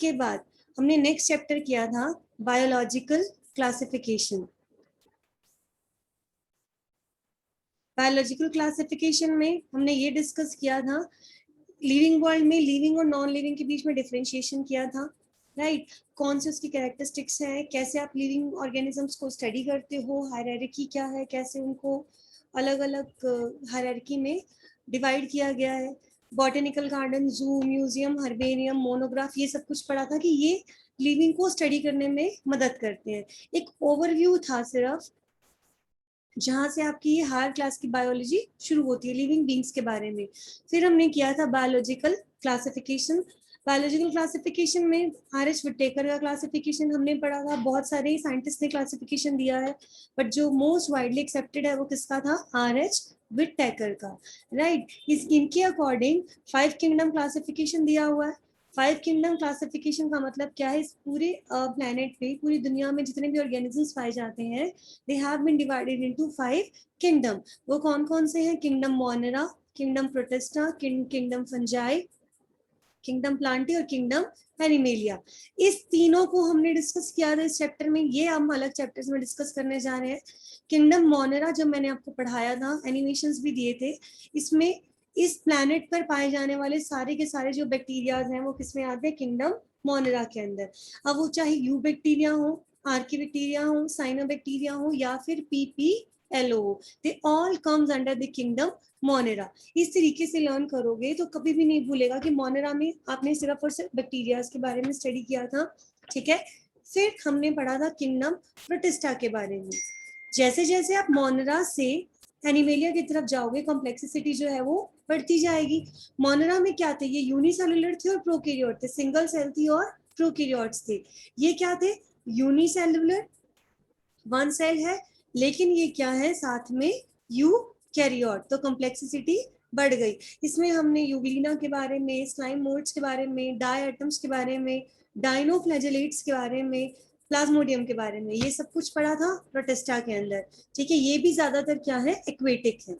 उसके बाद हमने नेक्स्ट चैप्टर किया था बायोलॉजिकल क्लासिफिकेशन। बायोलॉजिकल क्लासिफिकेशन में हमने ये डिस्कस किया था लिविंग वर्ल्ड में लिविंग और नॉन लिविंग के बीच में डिफरेंशिएशन किया था, राइट। कौन से उसकी कैरेक्टरिस्टिक्स हैं, कैसे आप लिविंग ऑर्गेनिजम्स को स्टडी करते हो, हायरार्की क्या है, कैसे उनको अलग अलग हायरार्की में डिवाइड किया गया है। बॉटेनिकल गार्डन, जू, म्यूजियम, हर्बेरियम, मोनोग्राफ, ये सब कुछ पढ़ा था कि ये लिविंग को स्टडी करने में मदद करते हैं। एक ओवरव्यू था सिर्फ, जहां से आपकी ये हायर क्लास की बायोलॉजी शुरू होती है लिविंग बींग्स के बारे में। फिर हमने किया था बायोलॉजिकल क्लासिफिकेशन। बायोलॉजिकल क्लासिफिकेशन में आर.एच. विटेकर का क्लासिफिकेशन हमने पढ़ा था। बहुत सारे साइंटिस्ट ने क्लासिफिकेशन दिया है, बट जो मोस्ट वाइडली एक्सेप्टेड है वो किसका था? आर.एच. विटेकर का, राइट। इनके अकॉर्डिंग 5 किंगडम क्लासिफिकेशन दिया हुआ है। 5 किंगडम क्लासिफिकेशन का मतलब क्या है? इस पूरे प्लेनेट पे, पूरी दुनिया में जितने भी ऑर्गेनिजम्स पाए जाते हैं, they have been divided into 5 kingdom। वो कौन कौन से हैं? Kingdom Monera, kingdom protista, kingdom fungi, kingdom Plantae और किंगडम एनिमेलिया। इस तीनों को हमने डिस्कस किया था इस चैप्टर में। ये हम अलग चैप्टर्स में डिस्कस करने जा रहे हैं। किंगडम मोनेरा जब मैंने आपको पढ़ाया था, एनिमेशंस भी दिए थे, इसमें इस प्लैनेट पर पाए जाने वाले सारे के सारे जो बैक्टीरियाज हैं वो किसमें आते हैं? किंगडम मोनेरा के अंदर। अब वो चाहे यू बैक्टीरिया हो, आर्कीबैक्टीरिया हो, साइनोबैक्टीरिया हो या फिर PPLO, they all comes under the kingdom Monera. इस तरीके से लर्न करोगे तो कभी भी नहीं भूलेगा कि मोनेरा में आपने सिर्फ और सिर्फ बैक्टीरियाज के बारे में स्टडी किया था, ठीक है। फिर हमने पढ़ा था किंगडम प्रोटिस्टा के बारे में। जैसे जैसे आप मोनेरा से एनिमेलिया की तरफ जाओगे, कॉम्प्लेक्सिटी जो है वो बढ़ती जाएगी। मोनेरा में क्या थे? ये यूनिसेलुलर थे और प्रोकैरियोट थे, सिंगल सेल थी और प्रोकैरियोट्स थे। ये क्या थे? यूनिसेलुलर, वन सेल है, लेकिन ये क्या है? साथ में यूकैरियोट, तो कॉम्प्लेक्सिटी बढ़ गई। इसमें हमने यूग्लिना के बारे में, स्लाइम मोड्स के बारे में, डायटम्स के बारे में, डाइनोफ्लैजेलेट्स के बारे में, प्लाज्मोडियम के बारे में, ये सब कुछ पढ़ा था प्रोटिस्टा के अंदर, ठीक है। ये भी ज्यादातर क्या है? एक्वेटिक है।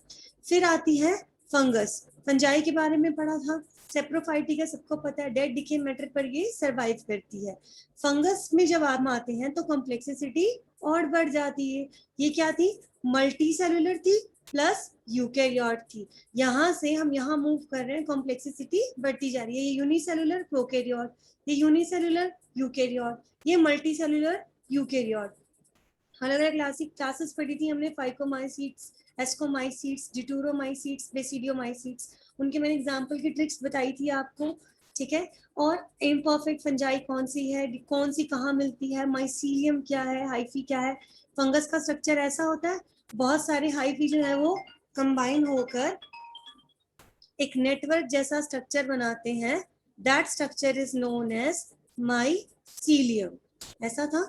फिर आती है फंगस। फंजाई के बारे में पढ़ा था। सेप्रोफाइटिका सबको पता है, डेड डिके मैटर पर ये सरवाइव करती है। फंगस में जब आप आते हैं तो कॉम्प्लेक्सिटी और बढ़ जाती है। ये क्या थी? मल्टी सेलुलर थी प्लस यूकैरियोट थी। यहाँ से हम यहाँ मूव कर रहे हैं, कॉम्प्लेक्सिटी बढ़ती जा रही है। ये यूनिसेलुलर प्रोकैरियोट, ये यूनिसेलुलर यूकैरियोट, ये मल्टी सेलुलर यूकैरियोट। अलग अलग क्लासेस पढ़ी थी हमने, फाइकोमाइसीट्स, एस्कोमाइसीट्स, डिटूरोमाइसीट्स, बेसिडियोमाइसीट्स। उनके मैंने एग्जांपल की ट्रिक्स बताई थी आपको, ठीक है। और इम्परफेक्ट फंजाई कौन सी है, कौन सी कहाँ मिलती है, माइसीलियम क्या है, हाइफी क्या है। फंगस का स्ट्रक्चर ऐसा होता है, बहुत सारे हाइफी जो है वो कंबाइन होकर एक नेटवर्क जैसा स्ट्रक्चर बनाते हैं। That structure is known as mycelium. ऐसा था,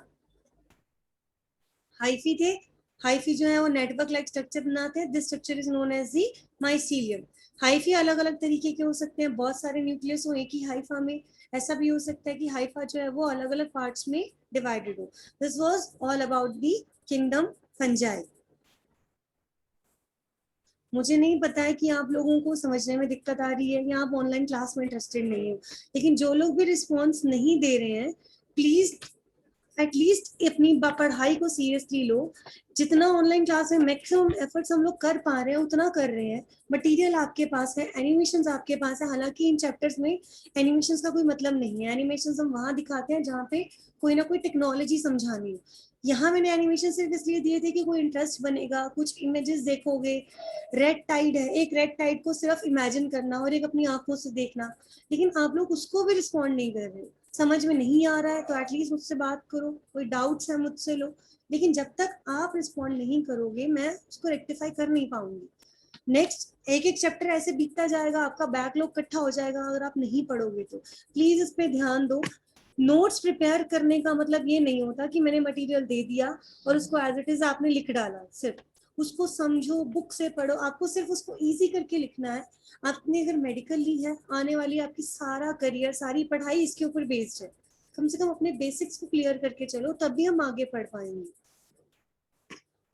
हाइफी थे, हाइफी जो है वो नेटवर्क लाइक स्ट्रक्चर बनाते हैं। This structure is known as the mycelium. Hyphae अलग अलग तरीके के हो सकते हैं, बहुत सारे न्यूक्लियस हो एक ही हाइफा में। ऐसा भी हो सकता है कि हाइफा जो है वो अलग अलग पार्ट्स में डिवाइडेड हो। This was all about the kingdom fungi. मुझे नहीं पता है कि आप लोगों को समझने में दिक्कत आ रही है या आप ऑनलाइन क्लास में इंटरेस्टेड नहीं हो, लेकिन जो लोग भी रिस्पॉन्स नहीं दे रहे हैं, प्लीज एटलीस्ट अपनी पढ़ाई को सीरियसली लो। जितना ऑनलाइन क्लास में मैक्सिमम एफर्ट्स हम लोग कर पा रहे हैं उतना कर रहे हैं। मटेरियल आपके पास है, एनिमेशंस आपके पास है। हालांकि इन चैप्टर्स में एनिमेशंस का कोई मतलब नहीं है। एनिमेशंस हम वहां दिखाते हैं जहाँ पे कोई ना कोई टेक्नोलॉजी समझानी हो। यहाँ मैंने एनिमेशन सिर्फ इसलिए दिए थे कि कोई इंटरेस्ट बनेगा, कुछ इमेजेस देखोगे। रेड टाइड है, एक रेड टाइड को सिर्फ इमेजिन करना और एक अपनी आंखों से देखना, लेकिन आप लोग उसको भी रिस्पॉन्ड नहीं कर रहे। समझ में नहीं आ रहा है तो एटलीस्ट मुझसे बात करो, कोई डाउट्स है मुझसे लो, लेकिन जब तक आप रिस्पॉन्ड नहीं करोगे मैं उसको रेक्टिफाई कर नहीं पाऊंगी। नेक्स्ट एक एक चैप्टर ऐसे बीतता जाएगा, आपका बैकलॉग इकट्ठा हो जाएगा अगर आप नहीं पढ़ोगे तो। प्लीज इस पे ध्यान दो। नोट्स प्रिपेयर करने का मतलब ये नहीं होता कि मैंने मटेरियल दे दिया और उसको एज इट इज आपने लिख डाला। सिर्फ उसको समझो, बुक से पढ़ो, आपको सिर्फ उसको इजी करके लिखना है। आपने अगर मेडिकल ली है, आने वाली आपकी सारा करियर, सारी पढ़ाई इसके ऊपर बेस्ड है। कम से कम अपने बेसिक्स को क्लियर करके चलो, तब भी हम आगे पढ़ पाएंगे।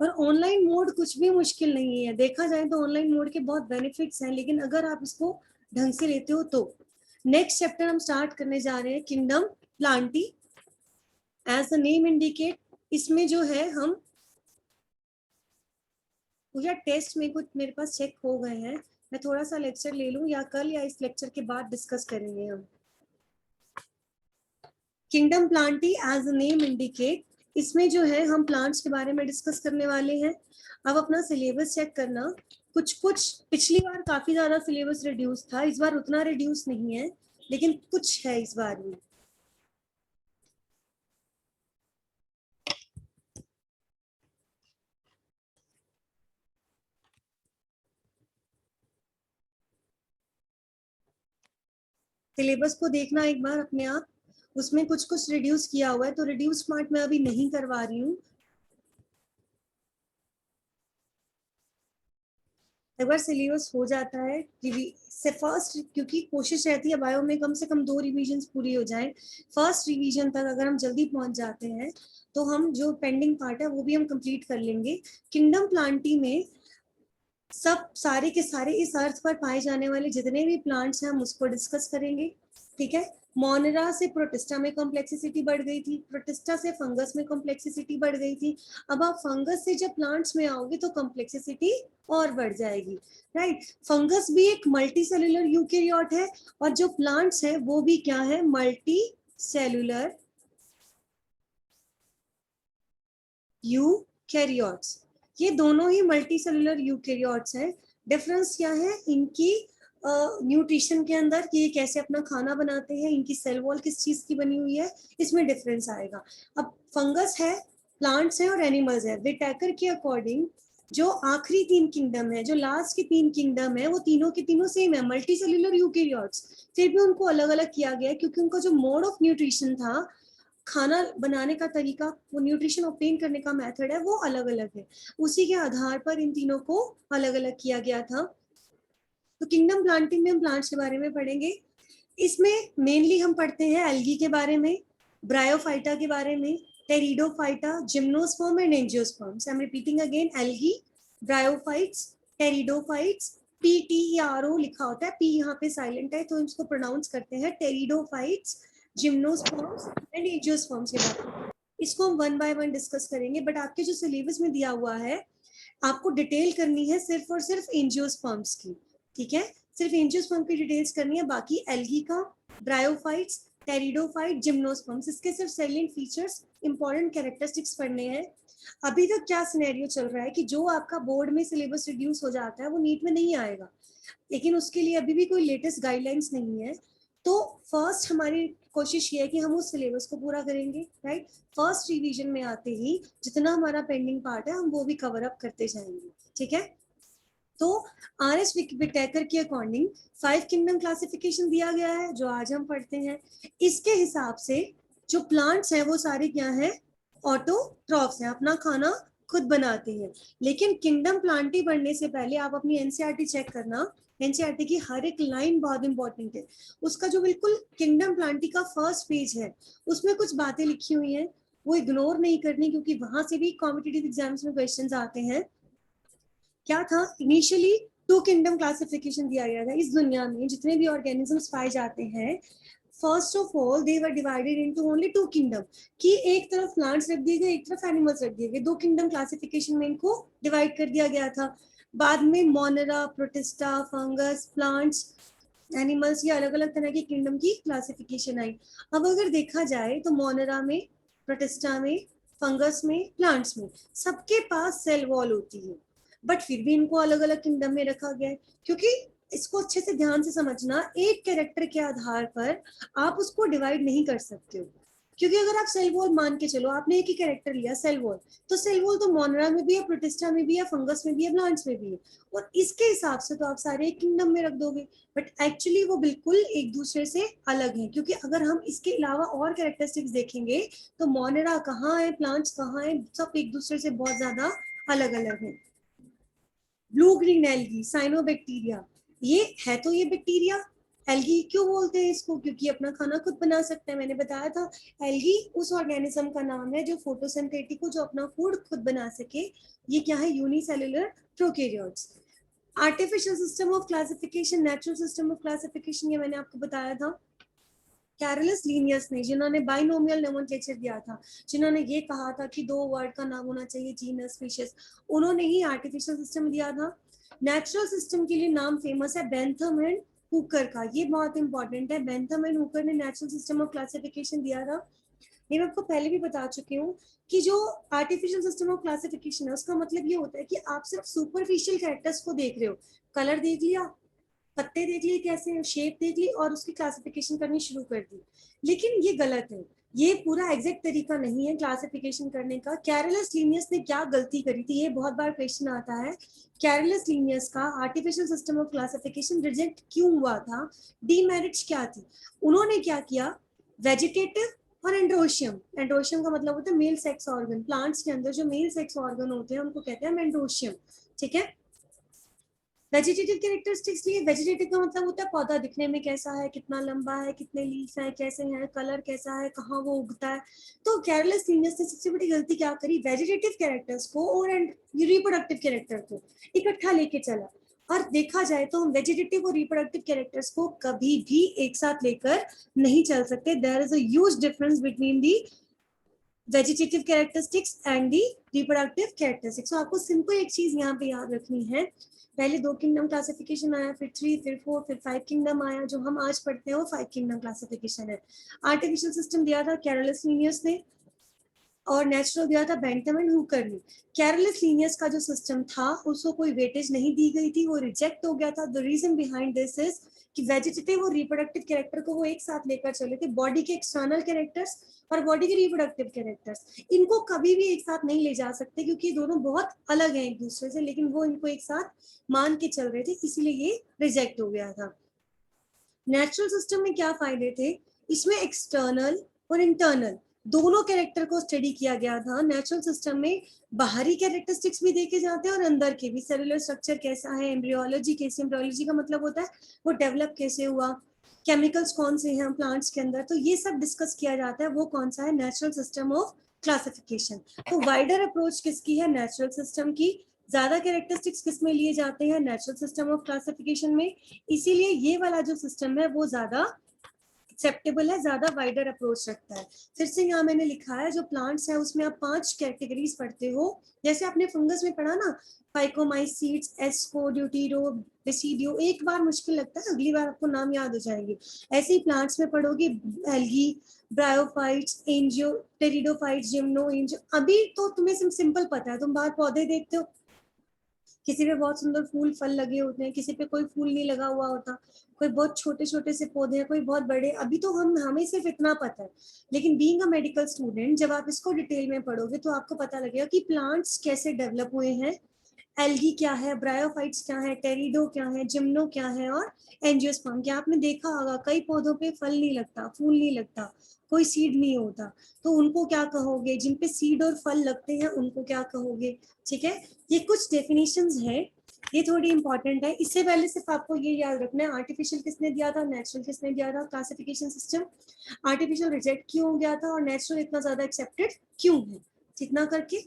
और ऑनलाइन मोड कुछ भी मुश्किल नहीं है, देखा जाए तो ऑनलाइन मोड के बहुत बेनिफिट्स हैं, लेकिन अगर आप इसको ढंग से लेते हो तो। नेक्स्ट चैप्टर हम स्टार्ट करने जा रहे हैं kingdom plantae as the name indicate, इसमें जो है हम या टेस्ट में कुछ मेरे पास चेक हो गए हैं, मैं थोड़ा सा लेक्चर ले लूं या कल या इस लेक्चर के बाद डिस्कस करेंगे हम। Kingdom plantae as the name indicate, इसमें जो है हम प्लांट्स के बारे में डिस्कस करने वाले हैं। अब अपना सिलेबस चेक करना, कुछ कुछ पिछली बार काफी ज्यादा सिलेबस रिड्यूस था, इस बार उतना रिड्यूस नहीं है, लेकिन कुछ है इस बार भी। सिलेबस को देखना एक बार अपने आप, उसमें कुछ कुछ रिड्यूस किया हुआ है, तो रिड्यूस पार्ट मैं अभी नहीं करवा रही हूँ। एक बार सिलेबस हो जाता है से फर्स्ट, क्योंकि कोशिश रहती है बायो में कम से कम 2 रिवीजन पूरी हो जाए। फर्स्ट रिवीजन तक अगर हम जल्दी पहुंच जाते हैं तो हम जो पेंडिंग पार्ट है वो भी हम कंप्लीट कर लेंगे। किंगडम प्लांटी में सब सारे के सारे इस अर्थ पर पाए जाने वाले जितने भी प्लांट्स हैं हम उसको डिस्कस करेंगे, ठीक है। मोनेरा से प्रोटिस्टा में कॉम्प्लेक्सिसिटी बढ़ गई थी, प्रोटिस्टा से फंगस में कॉम्प्लेक्सिसिटी बढ़ गई थी, अब आप फंगस से जब प्लांट्स में आओगे तो कॉम्प्लेक्सिसिटी और बढ़ जाएगी, राइट। फंगस भी एक मल्टी सेलुलर यूकेरियोट है और जो प्लांट्स है वो भी क्या है, मल्टी सेलुलर यूकेरियोट्स। ये दोनों ही मल्टी सेलुलर यूकेरियोट्स हैं। डिफरेंस क्या है इनकी न्यूट्रिशन के अंदर कि ये कैसे अपना खाना बनाते हैं, इनकी सेल वॉल किस चीज की बनी हुई है, इसमें डिफरेंस आएगा। अब फंगस है, प्लांट्स है और एनिमल्स है। विटेकर के अकॉर्डिंग जो आखिरी 3 किंगडम है, जो लास्ट के 3 किंगडम है, वो तीनों के तीनों सेम है, मल्टी सेलुलर यूकेरियोट्स। फिर भी उनको अलग अलग किया गया क्योंकि उनका जो मोड ऑफ न्यूट्रिशन था, खाना बनाने का तरीका, वो न्यूट्रिशन ऑब्टेन करने का मेथड है, वो अलग अलग है। उसी के आधार पर इन तीनों को अलग अलग किया गया था। तो किंगडम प्लांटिंग में हम प्लांट्स के बारे में पढ़ेंगे। इसमें मेनली हम पढ़ते हैं एल्गी के बारे में, ब्रायोफाइटा के बारे में, pteridophyta, gymnosperm and angiosperms. I am repeating again, algae, bryophytes, pteridophytes, PTERO लिखा होता है, P यहाँ पे साइलेंट है तो इसको प्रोनाउंस करते हैं टेरिडोफाइट्स, जिम्नोस्पर्म्स एंड एंजियोस्पर्म्स के बारे में। इसको हम 1 बाय 1 डिस्कस करेंगे, बट आपके जो सिलेबस में दिया हुआ है आपको डिटेल करनी है सिर्फ और सिर्फ एंजियोस्पर्म्स की, ठीक है। सिर्फ एंजियोस्पर्म की डिटेल्स करनी है, बाकी एल्गी का, ब्रायोफाइट्स, टेरिडोफाइट, जिम्नोस्पर्म्स, इसके सिर्फ सेलिएंट फीचर्स, इंपॉर्टेंट कैरेक्टरिस्टिक्स पढ़ने हैं। अभी तक क्या सिनेरियो चल रहा है कि जो आपका बोर्ड में सिलेबस रिड्यूस हो जाता है वो नीट में नहीं आएगा, लेकिन उसके लिए अभी भी कोई लेटेस्ट गाइडलाइंस नहीं है। तो फर्स्ट हमारी कोशिश ये है कि हम उस सिलेबस को पूरा करेंगे, राइट। फर्स्ट रिवीजन में आते ही जितना हमारा पेंडिंग पार्ट है हम वो भी कवर अप करते जाएंगे, ठीक है। तो RS विटेकर के अकॉर्डिंग 5 किंगडम क्लासिफिकेशन दिया गया है जो आज हम पढ़ते हैं। इसके हिसाब से जो प्लांट्स हैं वो सारे क्या हैं, ऑटोट्रॉफ्स हैं, अपना खाना खुद बनाते हैं। लेकिन किंगडम प्लांटी पढ़ने से पहले आप अपनी एनसीईआरटी चेक करना, एनसीईआरटी की हर एक लाइन बहुत इंपॉर्टेंट है। उसका जो बिल्कुल किंगडम प्लांटी का फर्स्ट पेज है उसमें कुछ बातें लिखी हुई हैं, वो इग्नोर नहीं करनी क्योंकि वहां से भी कॉम्पिटिटिव एग्जाम्स में क्वेश्चंस आते हैं। क्या था, इनिशियली 2 किंगडम क्लासिफिकेशन दिया गया था। इस दुनिया में जितने भी ऑर्गेनिजम्स पाए जाते हैं, first of all they were divided into only 2 kingdom, कि एक तरफ प्लांट्स रख दिए गए, एक तरफ एनिमल्स रख दिए गए, 2 किंगडम क्लासिफिकेशन में इनको डिवाइड कर दिया गया था। बाद में Monera, protista, fungus, plants, animals, ये अलग अलग तरह की किंगडम की क्लासिफिकेशन आई। अब अगर देखा जाए तो मोनेरा में, प्रोटिस्टा में, फंगस में, प्लांट्स में सबके पास सेल वॉल होती है, बट फिर भी इनको अलग अलग किंगडम में रखा गया है। क्योंकि इसको अच्छे से ध्यान से समझना, एक कैरेक्टर के आधार पर आप उसको डिवाइड नहीं कर सकते हो। क्योंकि अगर आप सेल वॉल मान के चलो, आपने एक ही कैरेक्टर लिया सेल वॉल, तो सेल वॉल तो मोनेरा में भी है, प्रोटिस्टा में भी है, फंगस में भी है, प्लांट्स में भी है, और इसके हिसाब से तो आप सारे एक किंगडम में रख दोगे। बट एक्चुअली वो बिल्कुल एक दूसरे से अलग है, क्योंकि अगर हम इसके अलावा और कैरेक्टरिस्टिक्स देखेंगे तो मोनेरा कहाँ है, प्लांट्स कहाँ है, सब एक दूसरे से बहुत ज्यादा अलग अलग है। ब्लू ग्रीन एल्गी, साइनोबैक्टीरिया, ये है तो ये बैक्टीरिया। एल्गी क्यों बोलते हैं इसको, क्योंकि अपना खाना खुद बना सकते हैं। मैंने बताया था एल्गी उस ऑर्गेनिज्म का नाम है जो फोटोसिंथेटिक हो, जो अपना फूड खुद बना सके। ये क्या है, unicellular prokaryotes. Artificial system of classification, natural system of classification, ये मैंने आपको बताया था। कैरलस लीनियस ने, जिन्होंने बाइनोमियल नोमेनक्लेचर दिया था, जिन्होंने ये कहा था कि 2 वर्ड का नाम होना चाहिए, जीनस, स्पीशीज, उन्होंने ही आर्टिफिशियल सिस्टम दिया था। नेचुरल सिस्टम के लिए नाम फेमस है बेंथम एंड हुकर का, ये बहुत इंपॉर्टेंट है। बेंथम एंड हुकर ने नेचुरल सिस्टम ऑफ क्लासिफिकेशन दिया था। ये मैं आपको पहले भी बता चुकी हूँ कि जो आर्टिफिशियल सिस्टम ऑफ क्लासिफिकेशन है उसका मतलब ये होता है कि आप सिर्फ सुपरफिशियल कैरेक्टर्स को देख रहे हो, कलर देख लिया, पत्ते देख लिए कैसे, शेप देख ली और उसकी क्लासिफिकेशन करनी शुरू कर दी। लेकिन ये गलत है, ये पूरा एग्जैक्ट तरीका नहीं है क्लासिफिकेशन करने का। कैरलस लीनियस ने क्या गलती करी थी, ये बहुत बार क्वेश्चन आता है। कैरलस लीनियस का artificial system of classification reject क्यों हुआ था, डीमेरिट्स क्या थी? उन्होंने क्या किया, वेजिटेटिव और एंड्रोशियम, एंड्रोशियम का मतलब होता है मेल सेक्स ऑर्गन, प्लांट्स के अंदर जो मेल सेक्स ऑर्गन होते हैं उनको कहते हैं एंड्रोशियम, ठीक है। वेजिटेटिव कैरेक्टरिस्टिक्स लिए, वेजिटेटिव का मतलब होता है पौधा दिखने में कैसा है, कितना लंबा है, कितने लीफ है, कैसे हैं, कलर कैसा है, कहाँ वो उगता है। तो कैरलस लीनियस ने सबसे बड़ी गलती क्या करी, वेजिटेटिव कैरेक्टर्स को और रिप्रोडक्टिव कैरेक्टर को इकट्ठा लेके चला। और देखा जाए तो हम वेजिटेटिव और रिप्रोडक्टिव कैरेक्टर्स को कभी भी एक साथ लेकर नहीं चल सकते। There is a huge difference between the vegetative characteristics and the reproductive characteristics. आपको सिंपल एक चीज यहाँ पे याद रखनी है, पहले 2 किंगडम क्लासिफिकेशन आया, फिर 3, फिर 4, फिर 5 किंगडम आया। जो हम आज पढ़ते हैं वो 5 किंगडम क्लासिफिकेशन है। आर्टिफिशियल सिस्टम दिया था कैरलस लीनियस ने और नेचुरल दिया था बेंथम एंड हुकर ने। कैरलस लीनियस का जो सिस्टम था उसको कोई वेटेज नहीं दी गई थी, वो रिजेक्ट हो गया था। The reason behind this is कि वेजिटेटिव और रिप्रोडक्टिव कैरेक्टर को वो एक साथ लेकर चले थे, बॉडी के एक्सटर्नल कैरेक्टर्स और बॉडी के रिप्रोडक्टिव कैरेक्टर्स, इनको कभी भी एक साथ नहीं ले जा सकते क्योंकि ये दोनों बहुत अलग हैं एक दूसरे से, लेकिन वो इनको एक साथ मान के चल रहे थे, इसीलिए ये रिजेक्ट हो गया था। नेचुरल सिस्टम में क्या फायदे थे, इसमें एक्सटर्नल और इंटरनल दोनों कैरेक्टर को स्टडी किया गया था। नेचुरल सिस्टम में बाहरी कैरेक्टरिस्टिक्स भी देखे जाते हैं और अंदर के भी, सेलुलर स्ट्रक्चर कैसा है, एम्ब्रियोलॉजी कैसे, एम्ब्रियोलॉजी का मतलब होता है वो डेवलप कैसे हुआ, केमिकल्स कौन से हैं प्लांट्स के अंदर, तो ये सब डिस्कस किया जाता है। वो कौन सा है, नेचुरल सिस्टम ऑफ क्लासिफिकेशन। तो वाइडर अप्रोच किसकी है, नेचुरल सिस्टम की। ज्यादा कैरेक्टरिस्टिक्स किस में लिए जाते हैं, नेचुरल सिस्टम ऑफ क्लासिफिकेशन में, इसीलिए ये वाला जो सिस्टम है वो ज्यादा एक्सेप्टेबल है, ज्यादा वाइडर अप्रोच रखता है। फिर से यहाँ मैंने लिखा है जो प्लांट्स है उसमें आप 5 कैटेगरीज पढ़ते हो, जैसे आपने फंगस में पढ़ा ना, फाइकोमाइसीड्स, एस्पोड्यूटेरो, बेसिडियो, एक बार मुश्किल लगता है, अगली बार आपको नाम याद हो जाएंगे। ऐसे ही प्लांट्स में पढ़ोगे algae, bryophytes, angio, pteridophytes, gymno, angio. अभी तो तुम्हें सिंपल पता है, तुम बाहर पौधे देखते हो, किसी पे बहुत सुंदर फूल फल लगे होते हैं, किसी पे कोई फूल नहीं लगा हुआ होता, कोई बहुत छोटे छोटे से पौधे हैं, कोई बहुत बड़े। अभी तो हमें सिर्फ इतना पता है, लेकिन बीइंग अ मेडिकल स्टूडेंट जब आप इसको डिटेल में पढ़ोगे तो आपको पता लगेगा कि प्लांट्स कैसे डेवलप हुए हैं, एल्गी क्या है, ब्रायोफाइट्स क्या है, टेरिडो क्या है, जिम्नो क्या है और एंजियोस्पर्म क्या। आपने देखा होगा कई पौधों पे फल नहीं लगता, फूल नहीं लगता, कोई सीड नहीं होता, तो उनको क्या कहोगे, जिन पे सीड और फल लगते हैं उनको क्या कहोगे, ठीक है। ये कुछ डेफिनेशंस है, ये थोड़ी इंपॉर्टेंट है। इससे पहले सिर्फ आपको ये याद रखना है आर्टिफिशियल किसने दिया था, नेचुरल किसने दिया था, क्लासिफिकेशन सिस्टम। आर्टिफिशियल रिजेक्ट क्यों हो गया था और नेचुरल इतना ज्यादा एक्सेप्टेड क्यों है, इतना करके।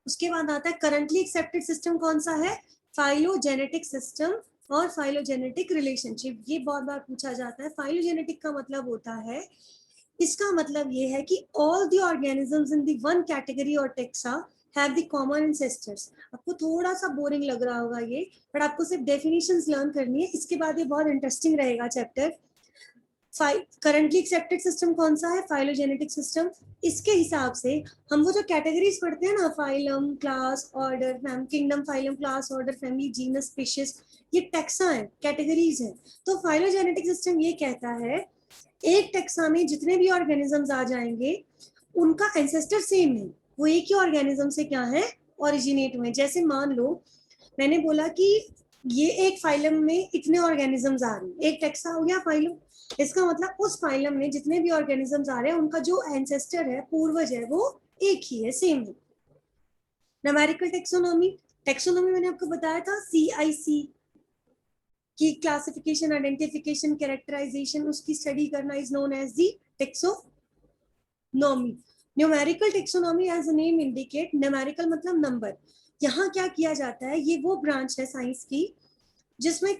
उसके बाद आता है करंटली एक्सेप्टेड सिस्टम कौन सा है, फाइलोजेनेटिक सिस्टम और फाइलोजेनेटिक रिलेशनशिप। ये बहुत बार पूछा जाता है। फाइलोजेनेटिक का मतलब होता है, इसका मतलब ये है कि all the organisms in the one category और taxa have the common ancestors. आपको थोड़ा सा बोरिंग लग रहा होगा ये, पर आपको सिर्फ डेफिनेशंस लर्न करनी है, इसके बाद ये बहुत इंटरेस्टिंग रहेगा चैप्टर। करंटली एक्सेप्टेड सिस्टम कौन सा है, फाइलोजेनेटिक सिस्टम। इसके हिसाब से हम वो जो कैटेगरीज पढ़ते हैं ना, phylum, class, order, kingdom, phylum, class, order, family, genus, species, ये टेक्सा है, कैटेगरीज है। तो फाइलोजेनेटिक सिस्टम ये कहता है एक टेक्सा में जितने भी ऑर्गेनिजम्स आ जाएंगे उनका एंसेस्टर सेम है, वो एक ही ऑर्गेनिज्म से क्या है, ओरिजिनेट हुए। जैसे मान लो मैंने बोला कि ये एक फाइलम में इतने ऑर्गेनिजम्स आ रहे हैं, एक टेक्सा हो गया फाइलम, इसका मतलब उस फाइलम में जितने भी ऑर्गेनिजम्स आ रहे हैं उनका जो एंसेस्टर है, पूर्वज है, वो एक ही है, सेम है। न्यूमेरिकल टेक्सोनॉमी, टेक्सोनॉमी मैंने आपको बताया था CIC की, क्लासिफिकेशन, आइडेंटिफिकेशन, कैरेक्टराइजेशन, उसकी स्टडी करना is known as the taxonomy. Numerical taxonomy as the name indicate, numerical मतलब नंबर। यहाँ क्या किया जाता है, ये वो ब्रांच है साइंस की जिसमें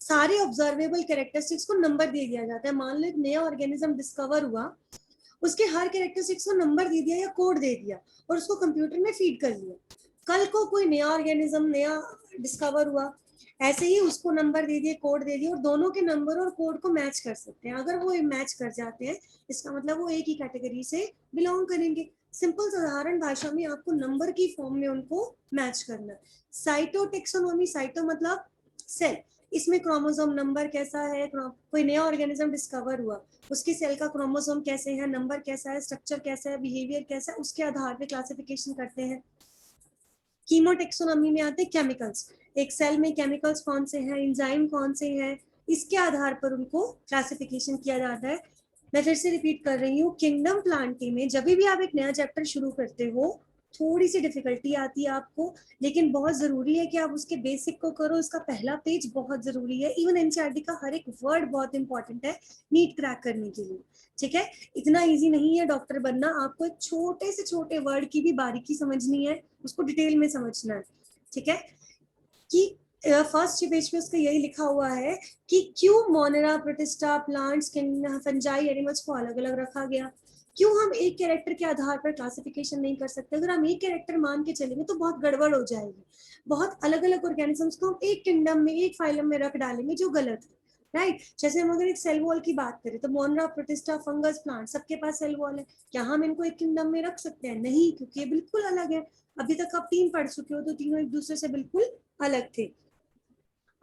सारे ऑब्जर्वेबल कैरेक्टरिस्टिक्स को नंबर दे दिया जाता है। मान लो एक नया ऑर्गेनिज्म डिस्कवर हुआ, उसके हर कैरेक्टरिस्टिक्स को नंबर दे दिया या कोड दे दिया और उसको कंप्यूटर में फीड कर लिया। कल को कोई नया ऑर्गेनिज्म नया डिस्कवर हुआ, ऐसे ही उसको नंबर दे दिए, कोड दे दिए, और दोनों के नंबर और कोड को मैच कर सकते हैं। अगर वो मैच कर जाते हैं, इसका मतलब वो एक ही कैटेगरी से बिलोंग करेंगे। सिंपल साधारण भाषा में आपको नंबर की फॉर्म में उनको मैच करना है। साइटोटेक्सोनॉमी, साइटो मतलब सेल, इसमें क्रोमोसोम नंबर कैसा है, कोई नया ऑर्गेनिज्म डिस्कवर हुआ, उसकी सेल का क्रोमोसोम कैसे है, नंबर कैसा है, स्ट्रक्चर कैसा है, बिहेवियर कैसा है, उसके आधार पे क्लासिफिकेशन करते हैं। कीमोटेक्सोनॉमी में आते हैं केमिकल्स, एक सेल में केमिकल्स कौन से हैं, एंजाइम कौन से हैं, इसके आधार पर उनको क्लासिफिकेशन किया जाता है। मैं फिर से रिपीट कर रही हूँ, किंगडम प्लांटी में जब भी आप एक नया चैप्टर शुरू करते हो, थोड़ी सी डिफिकल्टी आती है आपको, लेकिन बहुत जरूरी है कि आप उसके बेसिक को करो। इसका पहला पेज बहुत जरूरी है, इवन एनसीईआरटी का हर एक वर्ड बहुत इंपॉर्टेंट है नीट क्रैक करने के लिए। ठीक है, इतना इजी नहीं है डॉक्टर बनना, आपको एक छोटे से छोटे वर्ड की भी बारीकी समझनी है, उसको डिटेल में समझना है। ठीक है, कि फर्स्ट पेज पे उसका यही लिखा हुआ है कि क्यों Monera, protista, plants, fungi, animals को अलग अलग रखा गया। क्यों हम एक कैरेक्टर के आधार पर क्लासिफिकेशन नहीं कर सकते? अगर हम एक कैरेक्टर मान के चलेंगे तो बहुत गड़बड़ हो जाएगी। बहुत अलग अलग ऑर्गेनिजम्स को हम एक किंगडम में, एक फाइलम में रख डालेंगे, जो गलत है। राइट, जैसे हम अगर एक सेल वॉल की बात करें तो मोनरा, प्रोटिस्टा, फंगस, प्लांट, सबके पास सेल वॉल है। क्या हम इनको एक किंगडम में रख सकते हैं? नहीं, क्योंकि ये बिल्कुल अलग है। अभी तक आप 3 पढ़ चुके हो तो तीनों एक दूसरे से बिल्कुल अलग थे।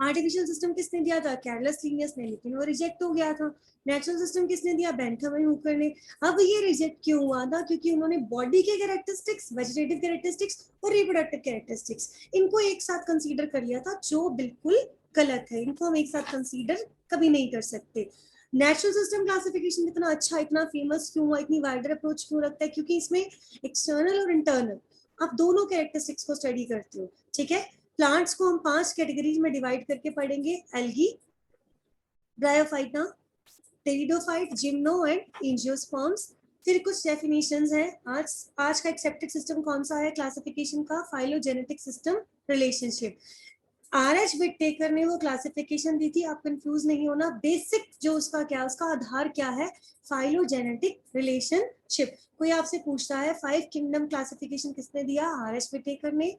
आर्टिफिशियल सिस्टम किसने दिया था? कैरलस लीनियस ने, लेकिन वो रिजेक्ट हो गया था। नेचुरल सिस्टम किसने दिया? बेंथम एंड हुकर ने। अब ये रिजेक्ट क्यों हुआ था? क्योंकि उन्होंने बॉडी के कैरेक्टरिस्टिक्स, वेजिटेटिव कैरेक्टरिस्टिक्स और रिप्रोडक्टिव कैरेक्टरिस्टिक्स, इनको एक साथ कंसीडर कर लिया था, जो बिल्कुल गलत है। इनको हम एक साथ कंसीडर कभी नहीं कर सकते। नेचुरल सिस्टम क्लासिफिकेशन इतना अच्छा, इतना फेमस क्यों हुआ, इतनी वाइडर अप्रोच क्यों रखता है? क्योंकि इसमें एक्सटर्नल और इंटरनल आप दोनों कैरेक्टरिस्टिक्स को स्टडी करते हो। ठीक है, प्लांट्स को हम 5 कैटेगरीज में डिवाइड करके पढ़ेंगे, algae, bryophyta, pteridophyte, gymno and angiosperms. फिर कुछ डेफिनेशंस हैं। आज का एक्सेप्टेड सिस्टम कौन सा है क्लासिफिकेशन का? Phylogenetic system relationship. R H. Whittaker ने वो क्लासिफिकेशन दी थी, आप कंफ्यूज नहीं होना। बेसिक जो उसका क्या, उसका आधार क्या है? Phylogenetic relationship. कोई आपसे पूछता है 5 किंगडम क्लासिफिकेशन किसने दिया? आर.एच. विटेकर ने।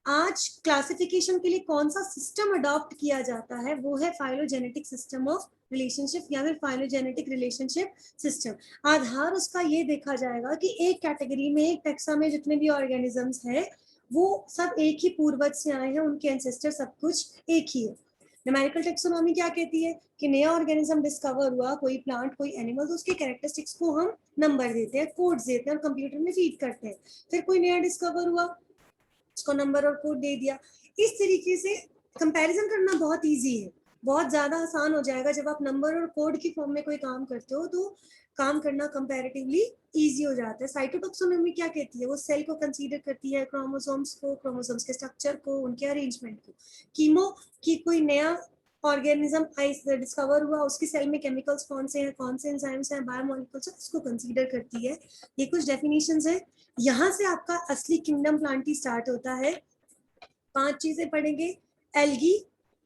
आज क्लासिफिकेशन के लिए कौन सा सिस्टम अडॉप्ट किया जाता है? वो है फाइलोजेनेटिक सिस्टम ऑफ रिलेशनशिप या फिर फाइलोजेनेटिक रिलेशनशिप सिस्टम। आधार उसका ये देखा जाएगा कि एक कैटेगरी में, एक टैक्सा में जितने भी ऑर्गेनिजम्स हैं, वो सब एक ही पूर्वज से आए हैं, उनके एंसेस्टर सब कुछ एक ही है। न्यूमेरिकल टेक्सोनॉमी क्या कहती है कि नया ऑर्गेनिज्म डिस्कवर हुआ, कोई प्लांट, कोई एनिमल, तो उसके कैरेक्टरिस्टिक्स को हम नंबर देते हैं, कोड्स देते हैं और कंप्यूटर में फीड करते हैं। फिर कोई नया डिस्कवर हुआ, उसको नंबर और कोड दे दिया। इस तरीके से कंपैरिजन करना बहुत इजी है, बहुत ज्यादा आसान हो जाएगा। जब आप नंबर और कोड की फॉर्म में कोई काम करते हो तो काम करना कंपैरेटिवली इजी हो जाता है। साइटोटॉक्सोनॉमी क्या कहती है? वो सेल को कंसीडर करती है, क्रोमोसोम्स को, क्रोमोसोम्स के स्ट्रक्चर को, उनके अरेंजमेंट को। कीमो की कोई नया ऑर्गेनिज्म डिस्कवर हुआ, उसकी सेल में केमिकल्स कौन से हैं, कौन से एंजाइम्स हैं, बायोमोलिक्यूल्स, उसको कंसीडर करती है। ये कुछ डेफिनेशंस हैं। यहाँ से आपका असली किंगडम प्लांटी स्टार्ट होता है। 5 चीजें पढ़ेंगे, algae,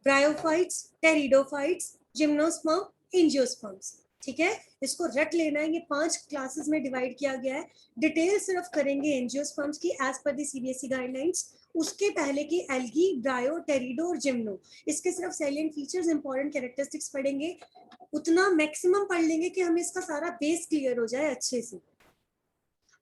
bryophytes, pteridophytes, gymnosperm, angiosperms. ठीक है, इसको रट लेना है। ये 5 क्लासेस में डिवाइड किया गया है। डिटेल सिर्फ करेंगे एंजियोस्पर्म्स की एज पर दी सीबीएसई गाइडलाइंस। उसके पहले की एल्गी, ब्रायो, टेरिडो और जिम्नो, इसके सिर्फ सैलिएंट फीचर्स, इंपॉर्टेंट कैरेक्टरिस्टिक्स पढ़ेंगे। उतना मैक्सिमम पढ़ लेंगे कि हमें इसका सारा बेस क्लियर हो जाए अच्छे से।